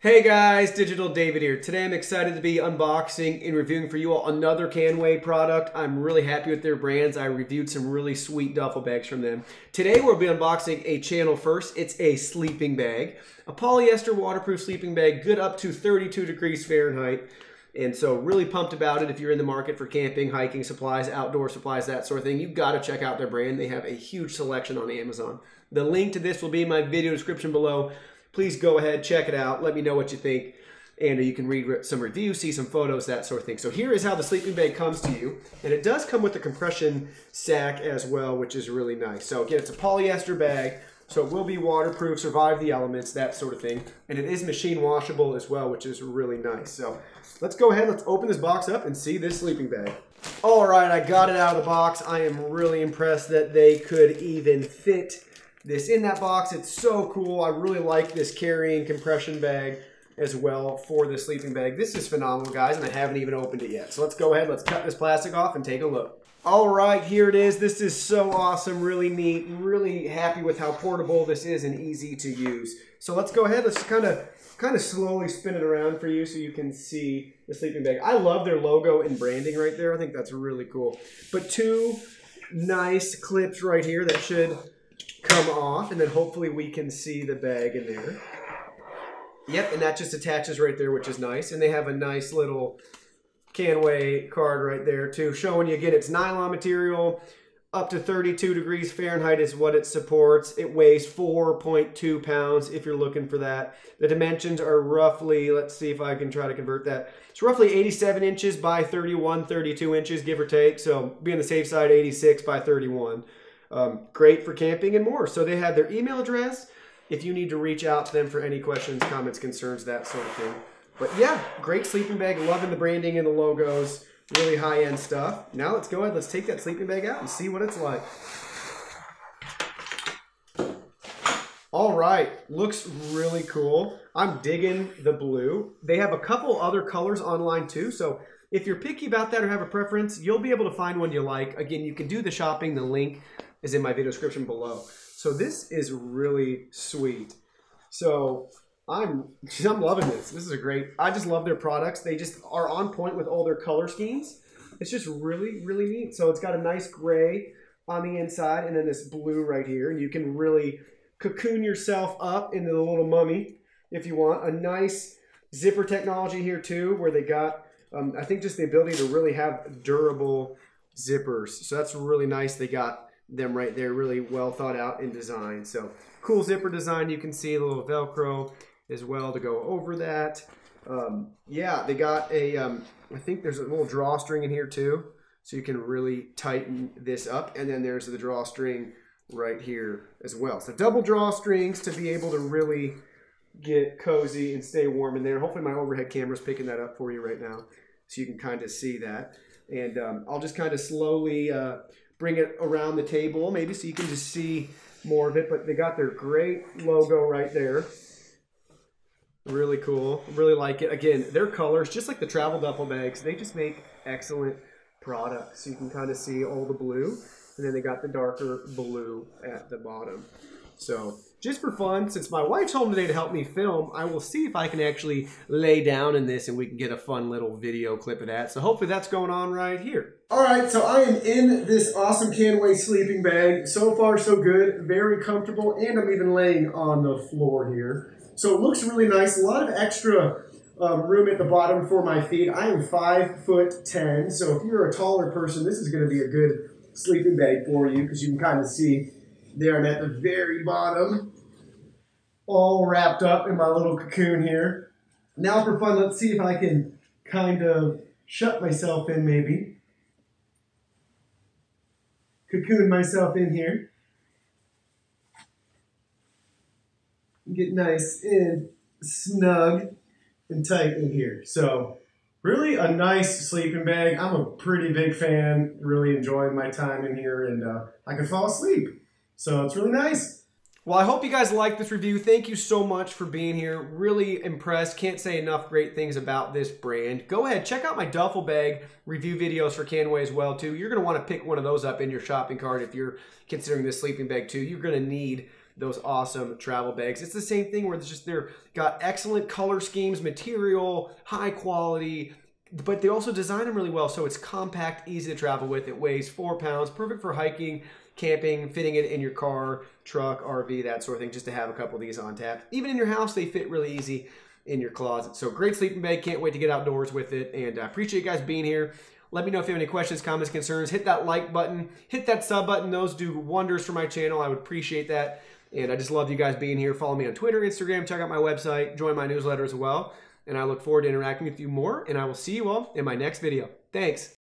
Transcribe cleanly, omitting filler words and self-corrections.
Hey guys, Digital David here. Today I'm excited to be unboxing and reviewing for you all another Canway product. I'm really happy with their brands. I reviewed some really sweet duffel bags from them. Today we'll be unboxing a channel first. It's a sleeping bag, a polyester waterproof sleeping bag, good up to 32 degrees Fahrenheit. And so really pumped about it. If you're in the market for camping, hiking supplies, outdoor supplies, that sort of thing, you've got to check out their brand. They have a huge selection on Amazon. The link to this will be in my video description below. Please go ahead, check it out. Let me know what you think. And you can read some reviews, see some photos, that sort of thing. So here is how the sleeping bag comes to you. And it does come with a compression sack as well, which is really nice. So again, it's a polyester bag, so it will be waterproof, survive the elements, that sort of thing. And it is machine washable as well, which is really nice. So let's go ahead, let's open this box up and see this sleeping bag. All right, I got it out of the box. I am really impressed that they could even fit this in that box. It's so cool. I really like this carrying compression bag as well for the sleeping bag. This is phenomenal, guys, and I haven't even opened it yet. So let's go ahead, let's cut this plastic off and take a look. All right, here it is. This is so awesome, really neat, really happy with how portable this is and easy to use. So let's go ahead, let's kind of slowly spin it around for you so you can see the sleeping bag. I love their logo and branding right there. I think that's really cool. But two nice clips right here that should come off, and then hopefully we can see the bag in there. Yep, and that just attaches right there, which is nice. And they have a nice little Canway card right there too, showing you again it's nylon material, up to 32 degrees Fahrenheit is what it supports. It weighs 4.2 pounds if you're looking for that. The dimensions are roughly, let's see if I can try to convert that. It's roughly 87 inches by 32 inches, give or take. So be on the safe side, 86 by 31. Great for camping and more. So they have their email address if you need to reach out to them for any questions, comments, concerns, that sort of thing. But yeah, great sleeping bag. Loving the branding and the logos. Really high-end stuff. Now let's go ahead. Let's take that sleeping bag out and see what it's like. All right. Looks really cool. I'm digging the blue. They have a couple other colors online too. So if you're picky about that or have a preference, you'll be able to find one you like. Again, you can do the shopping. The link is in my video description below. So this is really sweet. So I'm loving this. This is a great, I just love their products. They just are on point with all their color schemes. It's just really, really neat. So it's got a nice gray on the inside and then this blue right here. And you can really cocoon yourself up into the little mummy if you want. A nice zipper technology here too, where they got, I think just the ability to really have durable zippers. So that's really nice. They got them right there, really well thought out in design. So cool zipper design. You can see a little Velcro as well to go over that. Yeah, they got a, I think there's a little drawstring in here too. So you can really tighten this up. And then there's the drawstring right here as well. So double drawstrings to be able to really get cozy and stay warm in there. Hopefully my overhead camera's picking that up for you right now, so you can kind of see that. And I'll just kind of slowly bring it around the table, maybe so you can just see more of it. But they got their great logo right there. Really cool. Really like it. Again, their colors, just like the travel duffel bags, they just make excellent products. So you can kind of see all the blue, and then they got the darker blue at the bottom. So just for fun, since my wife's home today to help me film, I will see if I can actually lay down in this and we can get a fun little video clip of that. So hopefully that's going on right here. All right, so I am in this awesome Canway sleeping bag. So far, so good. Very comfortable, and I'm even laying on the floor here. So it looks really nice. A lot of extra room at the bottom for my feet. I am 5'10", so if you're a taller person, this is going to be a good sleeping bag for you, because you can kind of see there I'm at the very bottom, all wrapped up in my little cocoon here. Now for fun, let's see if I can kind of shut myself in maybe. Cocoon myself in here. Get nice and snug and tight in here. So really a nice sleeping bag. I'm a pretty big fan, really enjoying my time in here, and I can fall asleep. So it's really nice. Well, I hope you guys liked this review. Thank you so much for being here. Really impressed. Can't say enough great things about this brand. Go ahead, check out my duffel bag review videos for Canway as well too. You're going to want to pick one of those up in your shopping cart if you're considering this sleeping bag too. You're going to need those awesome travel bags. It's the same thing where they're got excellent color schemes, material, high quality, but they also design them really well so it's compact, easy to travel with. It weighs 4 pounds, perfect for hiking, camping, fitting it in your car, truck, RV, that sort of thing, just to have a couple of these on tap. Even in your house, they fit really easy in your closet. So great sleeping bag. Can't wait to get outdoors with it. And I appreciate you guys being here. Let me know if you have any questions, comments, concerns. Hit that like button. Hit that sub button. Those do wonders for my channel. I would appreciate that. And I just love you guys being here. Follow me on Twitter, Instagram. Check out my website. Join my newsletter as well. And I look forward to interacting with you more. And I will see you all in my next video. Thanks.